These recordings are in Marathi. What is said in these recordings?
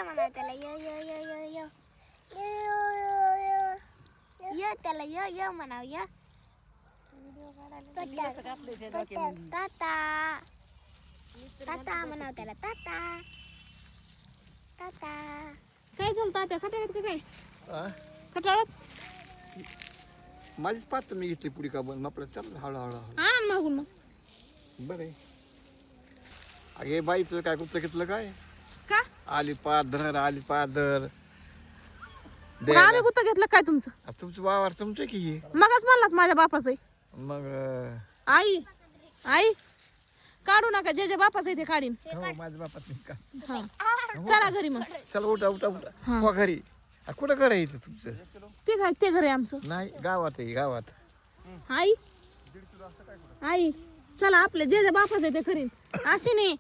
म्हणा त्याला य य य य य य त्याला य य म्हणाव य ताता ताता म्हणाव त्याला ताता ताता. काय झालं तात्या खटाळ्यात का काय आ? खटाळ्यात माझीच पाच मी घेतली पुढे का बंद आपलं चाललं हळूहळू हा ना मागून मग बरं आहे. अगे बाईचं काय कुठचं घेतलं काय का आली पादर आली पादर मग आम्ही कुठं घेतलं काय तुमचं तुमचं वावर तुमचं की हे. मगच म्हणलात माझ्या बापाचं आहे. मग आई आई काढू नका जे जे बापाचं आहे ते काढीन हो माझ्या बापात नाही का हा चला घरी मग चला उठा उठा उठा हा. हो घरी कुठं घर आहे इथं तुमचं ते काय ते घर आहे आमचं. नाही गावात आहे गावात आई आई चला आपले जे जे बापाचं आहे ते करीन अश्विनी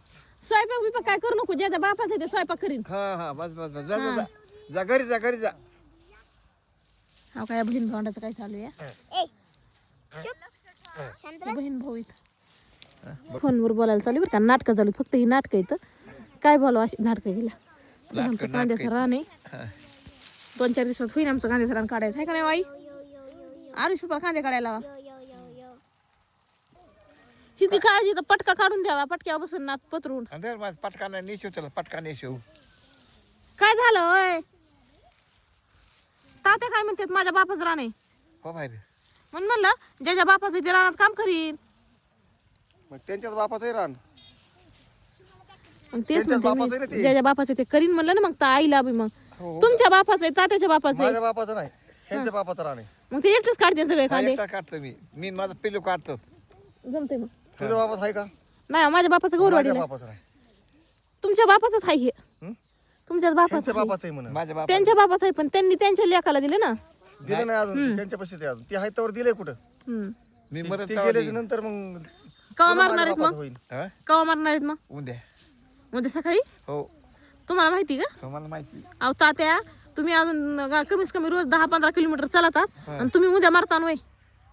स्वयंपाक बिपाक काय करू नको जे जे बापाचं आहे ते स्वयंपाक करीन. हा हा बस बस बस जा जा, जा जा घरी जा घरी जा हा काय बहीण भावंडाचं काय चालू आहे ए शांत बहीण भाऊ इथं फोनवर बोलायला चालू बरं का नाटकं चालू फक्त ही नाटकं इथं काय बोलावं अशी नाटकं गेला आमचं कांद्याचं रान आहे 2-4 दिवसात होईल आमचं कांद्याचं रान काढायचं आहे का नाही आई आरुष पप्पा कांदे काढायला लावा. ही ती काळजी तर पटका काढून द्यावा पटक्या बसून नात पत्रून अंदर माझ पटका नाही नेशो चला पटका नेशो काय झालं ओय तात्या काय म्हणतात माझ्या बापाचं रान आहे हो बाहेर म्हणून म्हणलं ज्याच्या बापाचं ते रानात काम करीन मग त्यांच्याच बापाचं रान मग तेच त्यांच्याच म्हणते बापाचं आहे ना मी ते. ज्याच्या बापाचं ते करीन म्हणलं ना मग तर आईला बी मग हो. तुमच्या बापाचं आहे तात्याच्या बापाचं आहे माझ्या बापाचं नाही ह्यांच्या बापाचं रान आहे मग ते एकटेच काढते सगळे कांदे एकटा काढतो मी माझा पिल्लू काढतो जमते मग तुझ्या बापाचं आहे का नाही माझ्या बापाचं माझ्या गौरवाडीला बापाचं नाही तुमच्या बापाचंच आहे हे हं? तुमच्याच बापाचं त्यांच्या आहे. बापाचं आहे म्हणा माझ्या बाप त्यांच्या बापाचं आहे पण त्यांनी त्यांच्या लेखाला दिले ना दिलं नाही अजून त्यांच्या पैसे ते अजून ते आहे तर दिले कुठं हम्म. मी ते मरत ते तेव्हा गेल्याच्या देईन. नंतर मग कवा तुला मारणार माझ्या आहेत बापाचं मग होईल हा? कवा मारणार आहेत मग उद्या उद्या सकाळी हो तुम्हाला माहिती का हो, मला माहिती अहो तात्या तुम्ही अजून कमीत कमी रोज 10-15 किलोमीटर चालतात हा. आणि तुम्ही उद्या मारता वय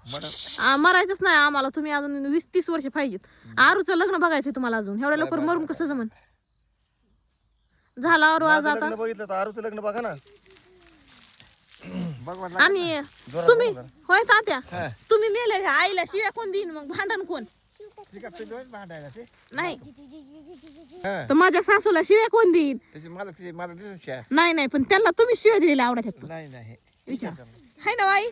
बरं मरायचंच नाही आम्हाला तुम्ही अजून 20-30 वर्ष पाहिजेत आरूचं लग्न बघायचंय तुम्हाला अजून एवढ्या लवकर मरून कसं जमन झाला आरू आज माझं आता लग्न बघितलं तर आरूचं लग्न बघा ना बघ म्हटलं आणि जोरात तुम्ही बोला. होय तात्या हा. तुम्ही मेले आईला शिव्या कोण देईन मग भांडण कोण ठीक आहे पिल्लू भांडायला ते नाही हा तर माझ्या सासूला शिव्या कोण देईन त्याची मला दिसत शा नाही नाही पण त्यांना तुम्ही शिव्या दिलेल्या आवडत नाही नाही विचार हाय ना आई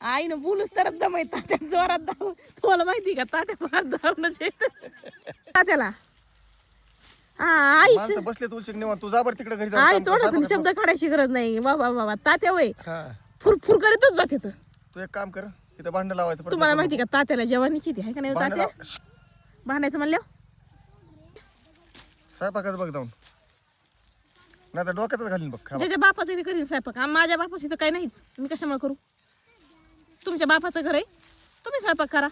आईनं बोलूच तर दम आहे तात्या जोरात धाव तुम्हाला माहिती का तात्या फार धावणच तात्याला हा आई माणसं बसले तुळशी निवांत तू जा बरं तिकडे घरी जाऊन आई काम कर, तोंडातून साहेबाकडे शब्द काढायची गरज नाही बाबा बाबा तात्या वय हा फुरफुर करीतच जाते तर तू एक काम कर तिथं भांडण लावायचं परत तुम्हाला नको. माहिती का तात्याला जेवणीची ती आहे का नाही हो भांडण तात्या लाव- श्श्श. भांडायचं म्हणलं स्वयंपाकाचं बघ जाऊन नाही तर डोक्यातच घालीन बघ खावा. ज्याच्या बापाचं इथे करीन स्वयंपाक माझ्या बापाचं इथं काही नाहीच मी कशामुळे करू तुमच्या बापाचं घर आहे तुम्ही स्वयंपाक करा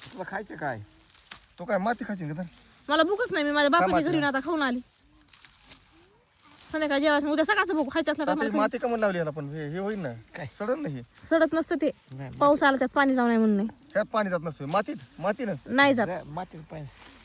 तुला खायचं काय तू काय माती खाशील का तर? मला भूकच नाही मी माझ्या बापाच्या माती घरी येऊन आता खाऊन आली संध्याकाळी जेवायचं उद्या सकाळचं भूक खायचं असलं तर आता ही मला माती का म्हणून लावली याला पण हे होईल ना काय? सडन नाही खाई. सडत नसतं ते नाही पाऊस आला त्यात पाणी जाऊ नये म्हणून नाही ह्यात पाणी जात नसतं मातीत माती ना नाही जात मातीत पाहिजे